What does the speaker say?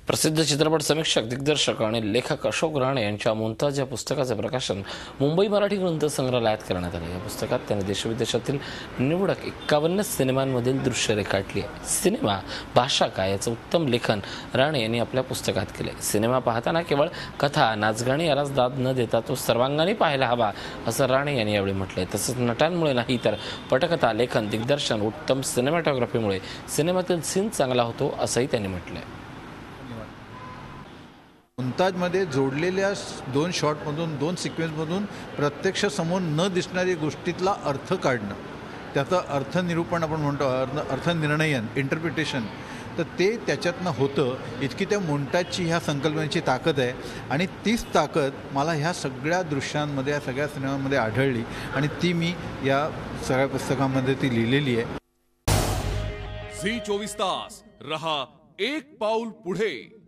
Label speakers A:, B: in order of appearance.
A: प्रसिद्ध चित्रपट समीक्षक, दिग्दर्शक आणि लेखक अशोक राणे यांच्या मुमताज या पुस्तकाचे प्रकाशन मुंबई मराठी ग्रंथ संग्रहालयात करण्यात आले। या पुस्तकात त्यांनी देशविदेशातील निवडक 51 सिनेमांमधील दृश्य रेखाटली आहे। सिनेमा भाषा काय याचं उत्तम लेखन राणे यांनी आपल्या पुस्तकात केले। सिनेमा पाहताना केवळ कथा, नाचगाणी यालाच दाद न देता तो सर्वांगाने पाहायला हवा असं राणे यांनी यावेळी म्हटलंय। तसंच नटांमुळे नाही तर पटकथा, लेखन, दिग्दर्शन, उत्तम सिनेमॅटोग्राफीमुळे सिनेमातील सीन चांगला होतो असंही त्यांनी म्हटलंय।
B: मुमताजमध्ये जोडलेल्या 2 शॉटमधून 2 सिक्वेन्समधून प्रत्यक्ष समोर न दिसणारी गोष्टीतला अर्थ काढणं, त्याचं अर्थनिरूपण आपण म्हणतो, अर्थनिर्णयन, इंटरप्रिटेशन, तर ते त्याच्यातनं होतं। इतकी त्या मुमताजची ह्या संकल्पनेची ताकद आहे आणि तीच ताकद मला ह्या सगळ्या दृश्यांमध्ये, या सगळ्या सिनेमांमध्ये आढळली आणि ती मी या सगळ्या पुस्तकामध्ये ती लिहिलेली आहे।
C: झी 24 तास रहा एक पाऊल पुढे।